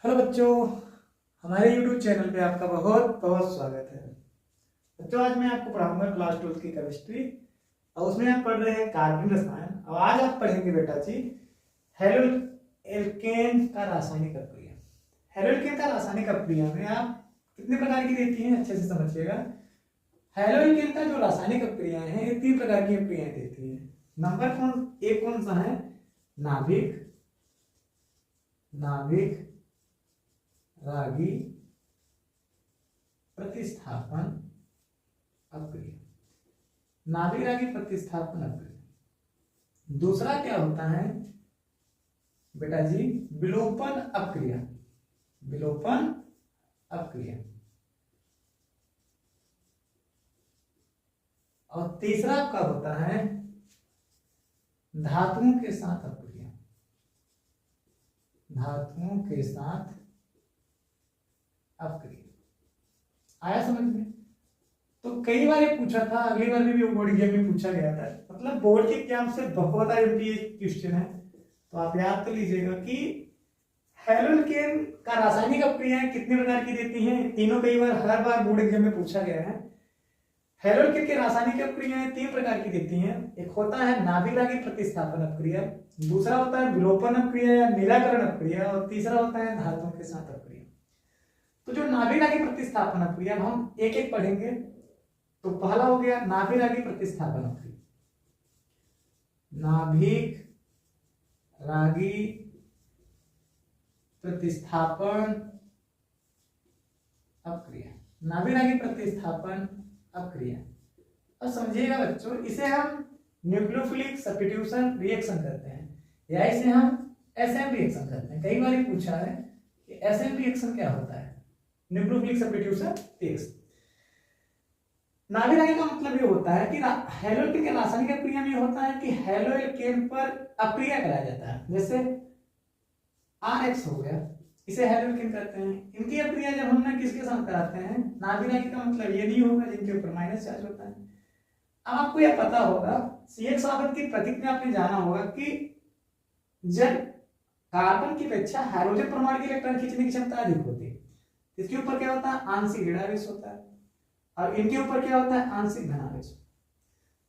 Hello बच्चों, हमारे YouTube channel पे आपका बहुत बहुत स्वागत है। बच्चों, आज मैं आपको पढ़ाऊंगा क्लास 12 की केमिस्ट्री और उसमें आप पढ़ रहे हैं कार्बनिक रसायन। और आज आप पढ़ेंगे बेटा जी हेलो एल्केन का रासायनिक अभिक्रिया। हेलो एल्केन का रासायनिक अभिक्रिया में आप कितने प्रकार की देती हैं, अच्छे से समझिएगा। हेलो एल्केन का जो रासायनिक अभिक्रियाएं हैं ये 3 प्रकार की अभिक्रियाएं देती हैं। नंबर एक कौन सा है? नाभिक रागी प्रतिस्थापन अभिक्रिया। नाभिक रागी प्रतिस्थापन अभिक्रिया। दूसरा क्या होता है बेटा जी? विलोपन अभिक्रिया। और तीसरा आपका होता है धातुओं के साथ अभिक्रिया। आया समझ में? तो कई बार ये पूछा था, अगली बार भी बोर्ड एग्जाम में पूछा गया था। मतलब बोर्ड के एग्जाम से बहुत आईएमपी क्वेश्चन है, तो आप याद तो लीजिएगा कि हेलो एल्केन का रासायनिक अभिक्रियाएं कितने प्रकार की देती हैं। तीनों कई बार हर बार बोर्ड एग्जाम में पूछा गया है। हेलो एल्केन के रासायनिक अभिक्रियाएं 3 प्रकार की देती हैं। एक होता है नाभिक रागी प्रतिस्थापन अभिक्रिया, दूसरा होता है विलोपन अभिक्रिया या निराकरण अभिक्रिया, और तीसरा होता है धातुओं के साथ अभिक्रिया। तो जो नाभिक रागी प्रतिस्थापन अभिक्रिया हम एक एक पढ़ेंगे। तो पहला हो गया नाभिक रागी प्रतिस्थापन अभिक्रिया। नाभिक रागी प्रतिस्थापन अभिक्रिया। अब समझिएगा बच्चों, इसे हम न्यूक्लियोफिलिक सब्स्टिट्यूशन रिएक्शन करते हैं या इसे हम एसएम रिएक्शन करते हैं। कई बार ये पूछा है कि एसएम रिएक्शन क्या होता है? Nucleophilic substitution reaction. नाभिक रागी का मतलब ये होता है कि हेलो एल्केन के रासायनिक अभिक्रिया में होता है कि हेलो एल्केन पर अभिक्रिया कराया जाता है। जैसे RX हो गया, इसे हेलो एल्केन कहते हैं। इनकी अभिक्रिया जब हम ना किसके साथ कराते हैं, नाभिक रागी का मतलब ये नहीं होगा जिनके ऊपर माइनस चार्ज होता है। अब आपको यह पता होगा, CH आवर्त की प्रतीक में आपने जाना होगा कि जब कार्बन की अपेक्षा हाइड्रोजन परमाणु की इलेक्ट्रॉन खींचने की क्षमता अधिक होती है, इसके ऊपर क्या होता है? आंशिक ऋणावेश होता है। और इनके ऊपर क्या होता है? आंशिक धनावेश।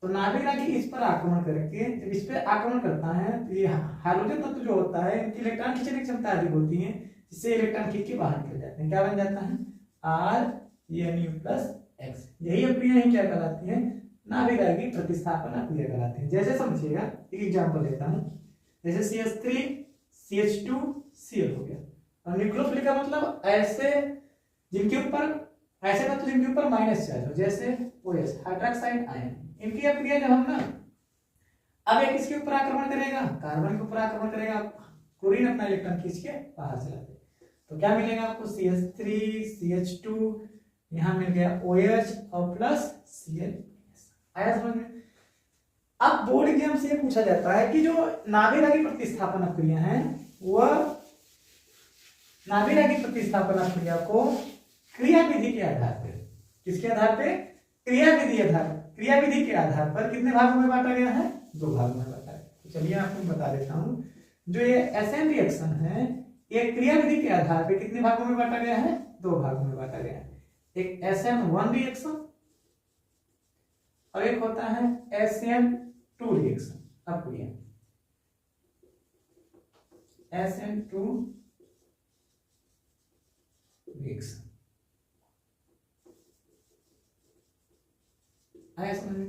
तो नाभिक रागी इस पर आक्रमण करके, जब इस पर आक्रमण करता है तो ये हाइड्रोजन तत्व जो होता है इनकी इलेक्ट्रॉन खींचने की क्षमता अधिक होती है, जिससे इलेक्ट्रॉन खींच के बाहर निकल जाते हैं। क्या बन जाता है? ReNu+X। यही अभिक्रिया ही क्या कहलाती है? नाभिक रागी प्रतिस्थापन अभिक्रिया कहलाती है। जैसे समझिएगा, एक एग्जांपल देता हूं। जैसे CH3 CH2 Cl हो गया। और न्यूक्लियोफिलिक का मतलब ऐसे तत्व जिनके ऊपर माइनस चार्ज हो, जैसे OH हाइड्रोक्साइड आयन। इनकी अभिक्रिया जब हम ना अब एक इसके ऊपर आक्रमण करेगा, कार्बन के ऊपर आक्रमण करेगा, क्लोरीन अपना इलेक्ट्रॉन खींच के बाहर चला दे, तो क्या मिलेगा आपको? CH3 CH2, यहां मिल गया OH और प्लस Cl। आया समझ में? अब बोर्ड एग्जाम से पूछा जाता है कि जो नाभिक रागी प्रतिस्थापन अभिक्रिया है, वह नाभिक रागी प्रतिस्थापन अभिक्रिया को क्रियाविधि के आधार पर, किसके आधार पे? क्रियाविधि के आधार पर कितने भागों में बांटा गया है? 2 भागों में बांटा है। तो चलिए आपको बता देता हूं, जो ये एसएन रिएक्शन है ये क्रियाविधि के आधार पर कितने भागों में बांटा गया है? 2 भागों में बांटा गया है। एक SN1 रिएक्शन और एक होता है SN2 रिएक्शन अभिक्रिया। SN2 रिएक्शन आया समझ में?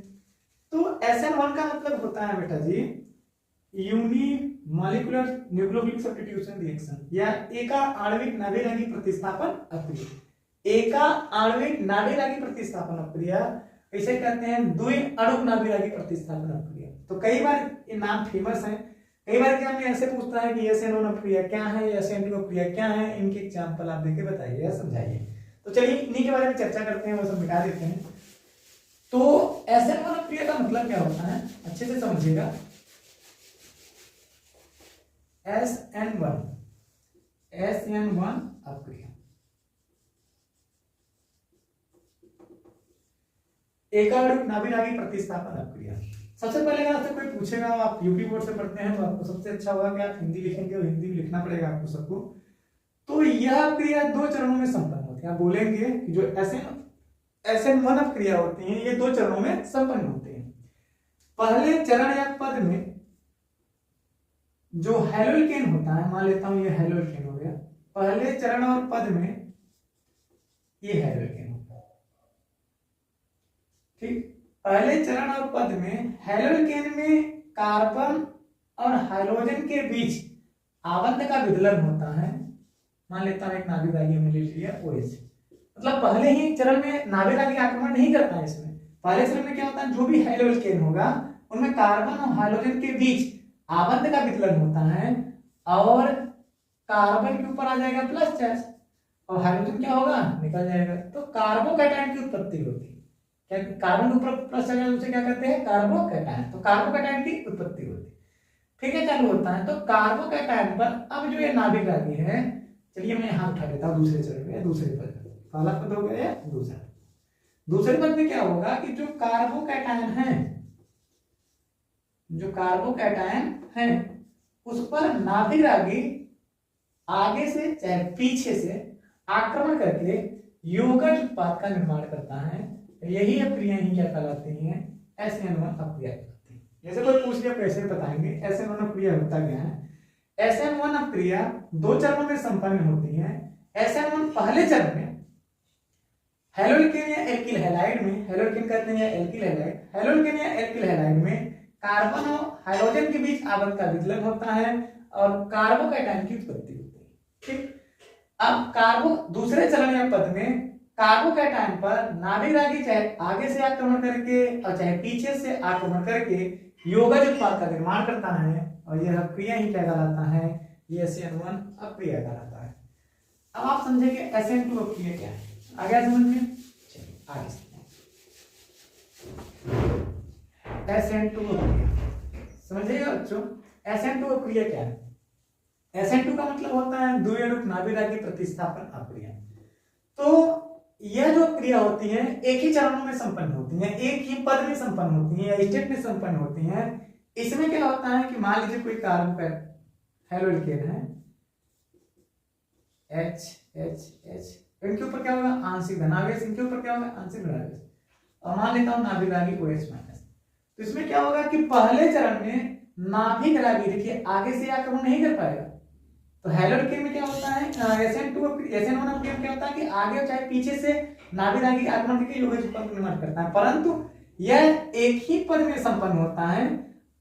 तो SN1 का मतलब होता है बेटा जी यूनिमॉलिक्यूलर न्यूक्लियोफिलिक सब्स्टिट्यूशन रिएक्शन या एका आणविक नाभिक रागी प्रतिस्थापन अभिक्रिया। एका आणविक नाभिक रागी प्रतिस्थापन अभिक्रिया इसे कहते हैं द्वि अणुक नाभिक रागी प्रतिस्थापन अभिक्रिया। तो कई बार ये नाम फेमस है। कई बार क्या हमें ऐसे पूछता है कि SN1 अभिक्रिया क्या है, SN2 अभिक्रिया क्या है, इनके एग्जांपल आप देके बताइए या समझाइए। तो चलिए इन्हीं के बारे में चर्चा करते हैं, वो सब मिटा देते हैं। तो SN1 अभिक्रिया का मतलब क्या होता है, अच्छे से समझिएगा। SN1 अभिक्रिया एकाणुक नाभिक रागी प्रतिस्थापन अभिक्रिया। सबसे पहले अगर आपसे कोई पूछेगा, आप यूपी बोर्ड से पढ़ते हैं, तो आपको सबसे अच्छा होगा कि आप हिंदी लिखेंगे, और हिंदी में लिखना पड़ेगा आपको सबको। तो यह क्रिया 2 चरणों में संपन्न होती है। आप बोलेंगे कि जो SN1 क्रिया होती है ये 2 चरणों में संपन्न होते हैं। पहले चरण या पद में जो हेलोल्केन होता है, मान लेता हूं ये हेलोल्केन हो गया, पहले चरण और पद में ये हेलोल्केन होता है, ठीक। पहले चरण और पद में हेलोल्केन में कार्बन और हाइड्रोजन के बीच आबंध का विदलन होता है। मान लेता हूं एक नाभिक आगे हमने ले लिया OH, मतलब पहले ही चरण में नाभिक आगे आक्रमण नहीं करता है। इसमें पहले चरण में क्या होता है, जो भी हेलोल्केन होगा उनमें कार्बन और हाइड्रोजन के बीच आबंध का विदलन होता है और कार्बन के ऊपर आ जाएगा प्लस चार्ज और हाइड्रोजन क्या होगा, निकल जाएगा। तो कार्बोकैटायन की उत्पत्ति होती है। क्या कार्बन के ऊपर प्लस चार्ज है उसे क्या कहते हैं, कार्बोकैटायन। तो कार्बोकैटायन की उत्पत्ति होती है, ठीक है, चालू होता है। तो कार्बोकैटायन पर अब जो ये नाभिक आगे है, चलिए मैं यहां उठा लेता हूं दूसरे चरण में, दूसरे पद में, पहला पद हो गया दूसरा। दूसरे पद में क्या होगा कि जो कार्बोकैटायन है, जो कार्बोकैटायन है उस पर नाभिक आगे से चाहे पीछे से आक्रमण करके यौगिक उत्पाद का निर्माण करता है। यही अपक्रिया ही क्या कहलाती हैं, SN1 अपक्रिया कहलाती है। जैसे कोई पूछ लिया कैसे बताएंगे SN1 अपक्रिया होता क्या है। SN1 अपक्रिया 2 चरणों में संपन्न होती है। SN1 पहले चरण में हेलोल्केन या एल्किल हैलाइड में, हेलोल्केन कहते हैं या एल्किल हैलाइड, हेलोल्केन या एल्किल हैलाइड में कार्बन और हाइड्रोजन के बीच आबंध का विदलन होता है और कार्बोकैटायन की उत्पत्ति होती है, ठीक। अब दूसरे चरण या पद में कार्बोकैटायन पर नाभिक चाहे आगे से आक्रमण करके और चाहे पीछे से आक्रमण करके यौगिक उत्पाद का निर्माण करता है और यह क्रिया ही क्या कहलाता है, ये SN1 अपक्रिया कहलाता है। अब आप समझेंगे SN2 अपक्रिया क्या है, आ गया समझ में, चलिए आगे SN2 अपक्रिया समझिएगा बच्चों। SN2 अपक्रिया क्या है, SN2 का मतलब होता है द्विअणुक नाभिक की प्रतिस्थापन अपक्रिया। तो यह जो क्रिया होती है एक ही चरणों में संपन्न होती है, एक ही पद में संपन्न होती है या स्टेट में संपन्न होती है। इसमें क्या होता है कि मान लीजिए कोई कार्बन हेलोल्केन है H, इनके ऊपर क्या होगा, आंशिक धनावेश, इनके ऊपर क्या होगा, आंशिक ऋणावेश, और मान लेता हूं नाभिक OH-। तो इसमें क्या होगा कि पहले चरण में नाभिक देखिए आगे से आक्रमण नहीं कर पाएगा। तो हेलोल्केन में क्या होता है, SN1 अपक्रिया क्या होता है कि आगे चाहे पीछे से नाभिक आक्रमण करके यौगिक उत्पाद का निर्माण करता है, परंतु यह एक ही पद में संपन्न होता है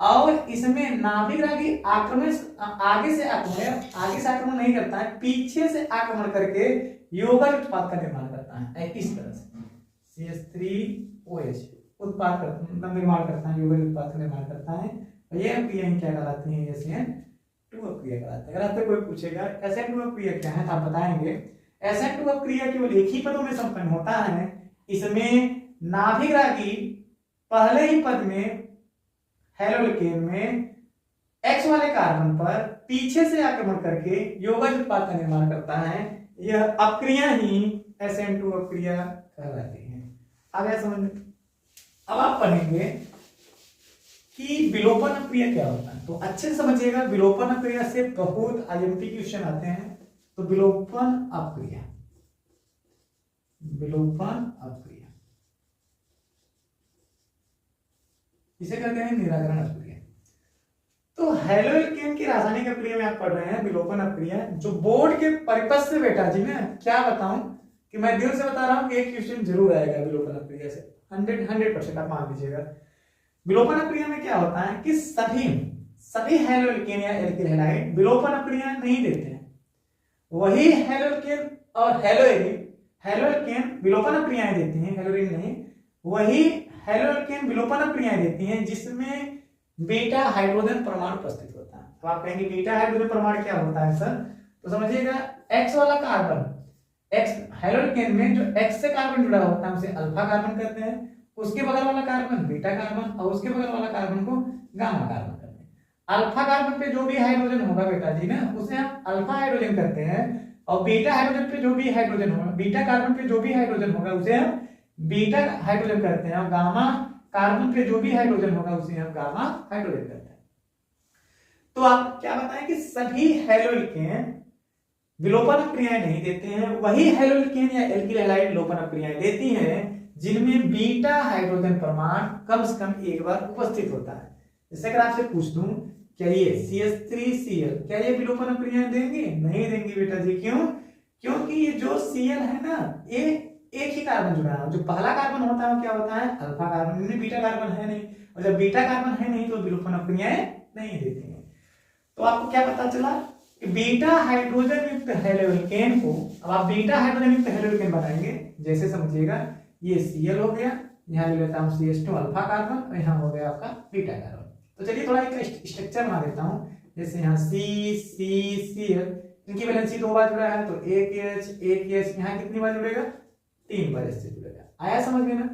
और इसमें नाभिक आक्रमण आगे से आक्रमण नहीं करता है, पीछे से आक्रमण करके यौगिक उत्पाद का निर्माण करता है। इस तरह से CH3OH उत्पाद निर्माण करता है, यौगिक उत्पाद का निर्माण करता है। और यह अपक्रिया क्या कहलाती है, SN2 अपक्रिया कहलाती है। अगर आपसे कोई पूछेगा SN2 अपक्रिया क्या है तो आप बताएंगे SN2 अपक्रिया केवल एक ही पदों में संपन्न होता है। इसमें नाभिक पहले ही पद में हेलोल्केन में X वाले कार्बन पर पीछे से आक्रमण करके यौगिक उत्पाद का निर्माण करता है। यह अपक्रिया ही SN2 अपक्रिया कहलाती है। आ गया समझ में। अब आप पढ़ेंगे कि विलोपन अपक्रिया क्या होता है, तो अच्छे से समझिएगा। विलोपन अपक्रिया से बहुत IMP क्वेश्चन आते हैं। तो विलोपन अपक्रिया इसे कहते हैं निराकरण अपक्रिया। तो हेलोल्केन की रासायनिक अपक्रिया में आप पढ़ रहे हैं विलोपन अपक्रिया, जो बोर्ड के परिपथ से बेटा जी ने क्या बताऊं कि मैं दिल से बता रहा हूं कि एक क्वेश्चन जरूर आएगा विलोपन अपक्रिया से, 100% आप मान लीजिएगा। विलोपन अपक्रिया में क्या होता है कि सभी हेलोल्केन या एल्किल हैलाइड विलोपन अपक्रिया नहीं देते हैं। वही हेलोल्केन और हेलोल्केन विलोपन अपक्रियाएं देती हैं, हेलोरिन नहीं। वही हेलोल्केन विलोपन अपक्रियाएं देती हैं जिसमें बीटा हाइड्रोजन परमाणु उपस्थित होता है। तो आप कहेंगे बीटा हाइड्रोजन परमाणु क्या होता है सर, तो समझिएगा X वाला कार्बन, X हेलोल्केन में जो X से कार्बन जुड़ा होता है उसे अल्फा कार्बन कहते हैं, उसके बगल वाला कार्बन बीटा कार्बन और उसके बगल वाला कार्बन को गामा कार्बन कहते हैं। अल्फा कार्बन पे जो भी हाइड्रोजन होगा बेटा जी ना उसे हम अल्फा हाइड्रोजन कहते हैं, और बीटा हाइड्रोजन पे जो भी हाइड्रोजन होगा, बीटा कार्बन पे जो भी हाइड्रोजन होगा उसे हम बीटा हाइड्रोजन कहते हैं, और गामा कार्बन पे जो भी हाइड्रोजन होगा उसे हम गामा हाइड्रोजन कहते हैं। तो आप क्या बताएं कि सभी हेलोल्केन विलोपन क्रियाएं नहीं देते हैं, वही हैलोल्केन या एल्किल हैलाइड विलोपन क्रियाएं देती हैं जिनमें बीटा हाइड्रोजन परमाणु कम से कम एक बार उपस्थित होता है। जैसे अगर आपसे पूछ दूं क्या ये CH3Cl क्या ये विलोपन क्रियाएं देंगे? नहीं देंगे बेटा जी। क्यों? क्योंकि ये जो Cl है ना, ये एक ही कार्बन जुड़ा है। जो पहला कार्बन होता है वो क्या होता है? Alpha carbon. इनमें बीटा कार्बन है नहीं, और जब बीटा कार्बन है नहीं तो विलोपन क्रियाएं नहीं देती हैं। तो आपको क्या पता चला कि बीटा हाइड्रोजन युक्त हैलोल्केन को, अब आप बीटा हाइड्रोजन युक्त हैलोल्केन बनाएंगे, जैसे समझिएगा ये Cl हो गया, यहाँ ले लेता हूँ CH2 अल्फा कार्बन, और यहाँ हो गया आपका बीटा कार्बन। तो चलिए थोड़ा एक स्ट्रक्चर बना देता हूँ। जैसे यहाँ CCCl, इनकी वैलेंसी 2 बार जुड़ा है, तो एक H यहाँ कितनी बार जुड़ेगा? 3 बार इससे जुड़ेगा। आया समझ में ना?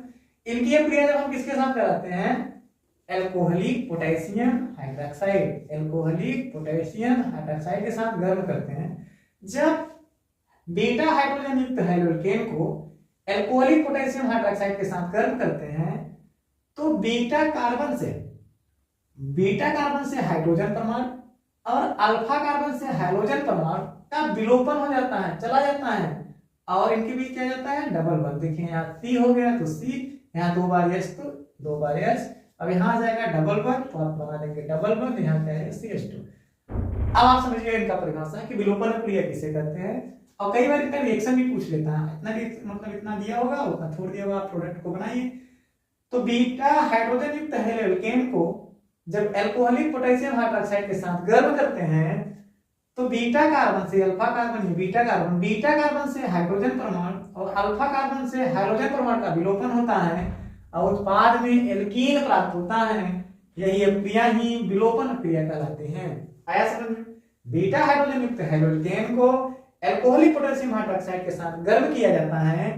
इनकी ये क्रिया जब हम किसके साथ कराते हैं? Alcoholic potassium hydroxide, alcoholic potassium hydroxide के साथ गर्म करते हैं। जब बीटा हाइड्रोजन युक्त हैलोल्केन को एल्कोहलिक पोटेशियम हाइड्रोक्साइड के साथ गर्म करते हैं तो बीटा कार्बन से हाइड्रोजन परमाणु और अल्फा कार्बन से हाइड्रोजन परमाणु का विलोपन हो जाता है, चला जाता है, और इनके बीच क्या जाता है? Double bond. देखिए यहाँ C हो गया तो C, यहाँ 2 बार H तो 2 बार H, अब यहाँ आ जाएगा डबल बॉन्ड, तो आप बना देंगे डबल बॉन्ड, यहाँ क्या है? CH2। अब आप समझिए इनका परिभाषा कि विलोपन क्रिया किसे कहते हैं। और कई बार इनका रिएक्शन भी पूछ लेता है, इतना भी मतलब इतना दिया होगा, उतना छोड़ दिया होगा, आप प्रोडक्ट को बनाइए। तो बीटा हाइड्रोजन युक्त हैलोल्केन को जब एल्कोहलिक पोटेशियम हाइड्रोक्साइड के साथ गर्म करते हैं तो बीटा कार्बन से अल्फा कार्बन, बीटा कार्बन से हाइड्रोजन परमाणु और अल्फा कार्बन से हाइड्रोजन परमाणु का विलोपन होता है और उत्पाद में एल्कीन प्राप्त होता है। यही क्रिया ही विलोपन क्रिया कहलाती है। आया समझ में? बीटा हाइड्रोजन युक्त हैलोल्केन को एल्कोहलिक पोटेशियम हाइड्रोक्साइड के साथ गर्म किया जाता है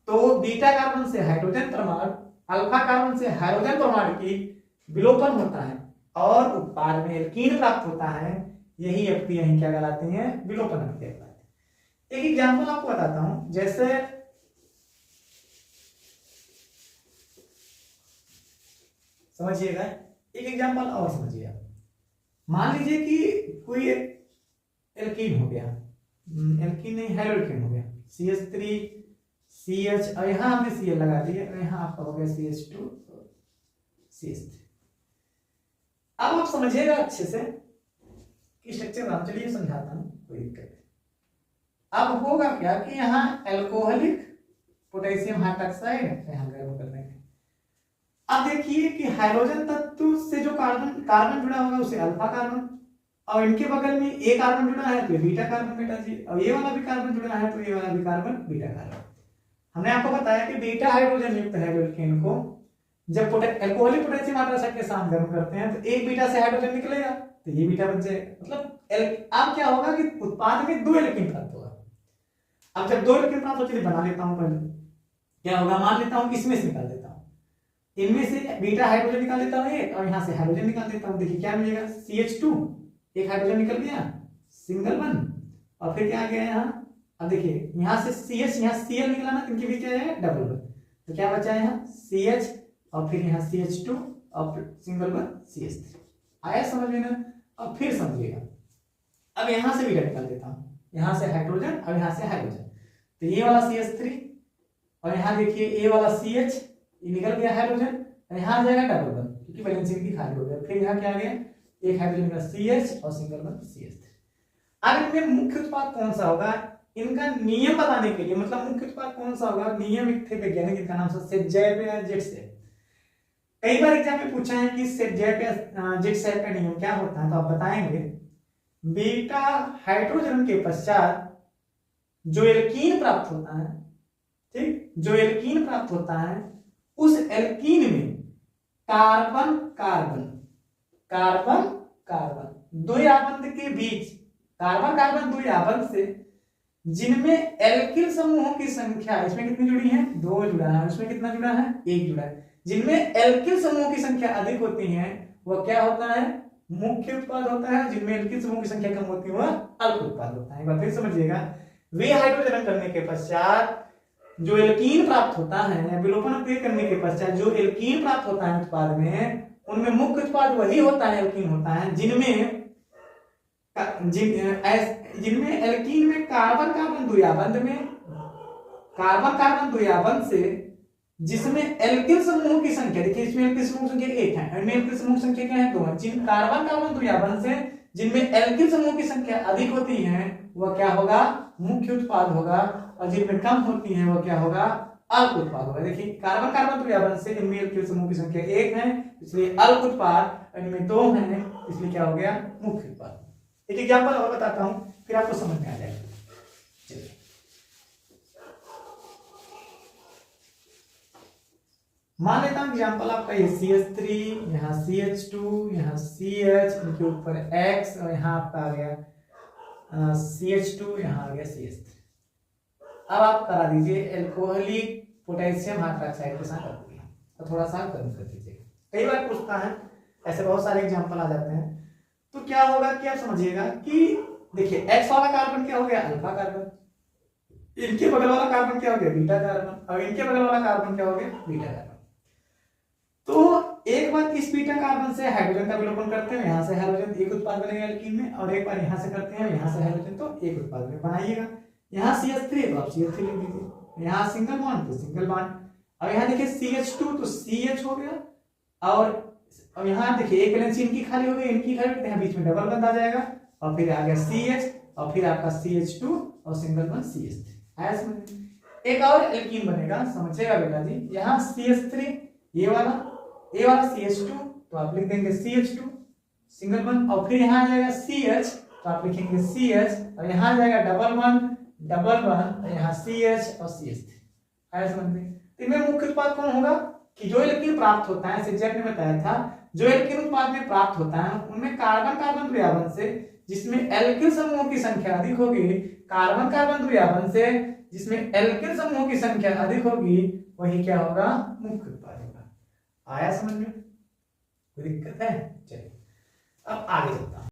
तो बीटा कार्बन से हाइड्रोजन परमाणु, अल्फा कार्बन से हाइड्रोजन परमाणु की विलोपन होता है और उत्पाद में एल्कीन प्राप्त होता है। यही क्रिया ही क्या कहलाती है? विलोपन क्रिया कहलाती है। एक एग्जांपल आपको बताता हूं, जैसे समझिएगा, एक एग्जांपल और समझिए। मान लीजिए कि कोई एल्कीन हो गया, एल्कीन नहीं हैलोल्केन हो गया, CH3 CH, और यहाँ हमने Cl लगा दिया, और यहाँ आपका हो गया CH2 CH3। अब आप समझिएगा अच्छे से कि स्ट्रक्चर नाम, चलिए समझाता हूं, कोई दिक्कत नहीं। अब होगा क्या कि यहाँ एल्कोहलिक पोटेशियम हाइड्रोक्साइड यहाँ गर्म कर देंगे। अब देखिए कि हाइड्रोजन तत्व से जो कार्बन जुड़ा होगा उसे अल्फा कार्बन, और इनके बगल में एक कार्बन जुड़ा है तो ये बीटा कार्बन बेटा जी, और ये वाला भी कार्बन जुड़ा है तो ये वाला भी कार्बन बीटा कार्बन। हमने आपको बताया कि बीटा हाइड्रोजन युक्त हैलोल्केन को जब एल्कोहलिक पोटेशियम हाइड्रोक्साइड के साथ गर्म करते हैं तो एक बीटा से हाइड्रोजन निकलेगा तो ये बीटा बन जाएगा। मतलब अब क्या होगा कि उत्पाद में 2 एल्कीन प्राप्त होगा। अब जब 2 एल्कीन प्राप्त हो, चलिए बना लेता हूं पहले। क्या होगा? मान लेता हूं इसमें से निकाल देता हूं, इनमें से बीटा हाइड्रोजन निकाल देता हूं एक, और यहां से हाइड्रोजन निकाल देता हूं। देखिए क्या मिलेगा? CH2, एक हाइड्रोजन निकल गया, सिंगल बॉन्ड, और फिर क्या आ गया यहाँ? अब देखिए यहाँ से CH, यहाँ Cl निकला ना, इनके बीच क्या है? डबल बॉन्ड, तो क्या बचा यहाँ? CH, और फिर यहाँ CH2 और सिंगल बॉन्ड CH3। आया समझ में ना? अब फिर समझिएगा, अब यहाँ से बीटा निकाल देता हूँ, यहाँ से हाइड्रोजन और यहाँ से हाइड्रोजन, तो ये वाला CH3, और यहाँ देखिए ये वाला CH, ये निकल गया हाइड्रोजन, और यहाँ आ जाएगा डबल बॉन्ड क्योंकि वैलेंसी की खाली हो गया। फिर यहाँ क्या आ गया? एक हाइड्रोजन का CH और सिंगल बॉन्ड CH3। अब इनमें मुख्य उत्पाद कौन सा होगा? इनका नियम बताने के लिए, मतलब मुख्य उत्पाद कौन सा होगा? नियम एक थे वैज्ञानिक, इनका नाम सेट-जैप या जेट-सैप। कई बार एग्जाम में पूछा है कि सेट-जैप या जेट-सैप का नियम क्या होता है, तो आप बताएंगे बीटा हाइड्रोजन के पश्चात जो एल्कीन प्राप्त होता है, ठीक, जो एल्कीन प्राप्त होता है उस एल्कीन में कार्बन कार्बन कार्बन कार्बन द्वि-आबंध के बीच, कार्बन कार्बन द्वि-आबंध से जिनमें एल्किल समूहों की संख्या, इसमें कितनी जुड़ी है? 2 जुड़ा है, उसमें कितना जुड़ा है? 1 जुड़ा है। जिनमें एल्किल समूहों की संख्या अधिक होती है वह क्या होता है? मुख्य उत्पाद होता है। जिनमें एल्किल समूह की संख्या कम होती है वह अल्प उत्पाद होता है। एक बार फिर समझिएगा, वे हाइड्रोजन करने के पश्चात जो एल्कीन प्राप्त होता है, विलोपन क्रिया करने के पश्चात जो एल्कीन प्राप्त होता है उत्पाद में, उनमें मुख्य उत्पाद वही होता है, एल्कीन होता है, जिनमें जिनमें एल्कीन में कार्बन कार्बन द्विआबंध में कार्बन कार्बन द्विआबंध से जिसमें एल्किल समूह की संख्या, देखिए इसमें एल्किल समूह संख्या 1 है, इनमें एल्किल समूह संख्या क्या है 2 है। जिन कार्बन कार्बन द्विआबंध से जिनमें एल्किल समूह की संख्या अधिक होती है वह क्या होगा, मुख्य उत्पाद होगा, और जिनमें कम होती है वह क्या होगा, अल्प उत्पाद होगा। देखिए कार्बन कार्बन द्विआबंध से इनमें एल्किल समूह की संख्या 1 है इसलिए अल्प उत्पाद, इनमें 2 है इसलिए क्या हो गया, मुख्य उत्पाद। एक एग्जांपल और बताता हूं फिर आपको समझ में आ जाएगा। चलिए मान लेता हूं एग्जांपल आपका ये CH3, यहाँ CH2, यहाँ CH, इनके ऊपर X, और यहाँ आपका आ गया CH2, यहाँ आ गया CH3। अब आप करा दीजिए एल्कोहलिक पोटेशियम हाइड्रोक्साइड के साथ रखिए और थोड़ा सा गर्म कर दीजिएगा। कई बार पूछता है, ऐसे बहुत सारे एग्जांपल आ जाते हैं। तो क्या होगा कि आप समझिएगा कि देखिए X वाला कार्बन क्या हो गया, अल्फा कार्बन, इनके बगल वाला कार्बन क्या हो गया, बीटा कार्बन, और इनके बगल वाला कार्बन क्या हो गया, बीटा कार्बन। तो एक बार इस बीटा कार्बन से हाइड्रोजन का विलोपन करते हैं, यहाँ से हाइड्रोजन एक उत्पाद बनेगा एल्कीन में, और एक बार यहाँ से करते हैं यहाँ से हाइड्रोजन, तो एक उत्पाद में बनाइएगा। यहाँ CH3 तो आप CH3 लिख दीजिए, यहाँ सिंगल बॉन्ड तो सिंगल बॉन्ड। अब यहाँ देखिए CH2 तो CH हो गया, और यहाँ देखिए एक वैलेंसी इनकी खाली हो गई, इनकी खाली, तो यहाँ बीच में डबल बंद आ जाएगा, और फिर आ गया CH, और फिर आपका CH2 और सिंगल बॉन्ड CH3। आया समझ? एक और एल्कीन बनेगा, समझिएगा बेटा जी। यहाँ CH3 ये वाला CH2 तो आप लिख देंगे CH2 सिंगल बॉन्ड, और फिर यहाँ आ जाएगा CH तो आप लिखेंगे CH, और यहाँ आ जाएगा डबल बॉन्ड, और यहाँ CH और CH3। आया समझ में? तो इनमें मुख्य उत्पाद कौन होगा कि जो एल्कीन प्राप्त होता है, सब्जेक्ट ने बताया था, जो एल्कीन उत्पाद में प्राप्त होता है उनमें कार्बन कार्बन द्विआबंध से जिसमें एल्किल समूहों की संख्या अधिक होगी, कार्बन कार्बन द्विआबंध से जिसमें एल्किल समूहों की संख्या अधिक होगी, वही क्या होगा, मुख्य उत्पाद होगा। आया समझ में? कोई दिक्कत है? चलिए अब आगे चलता हूं।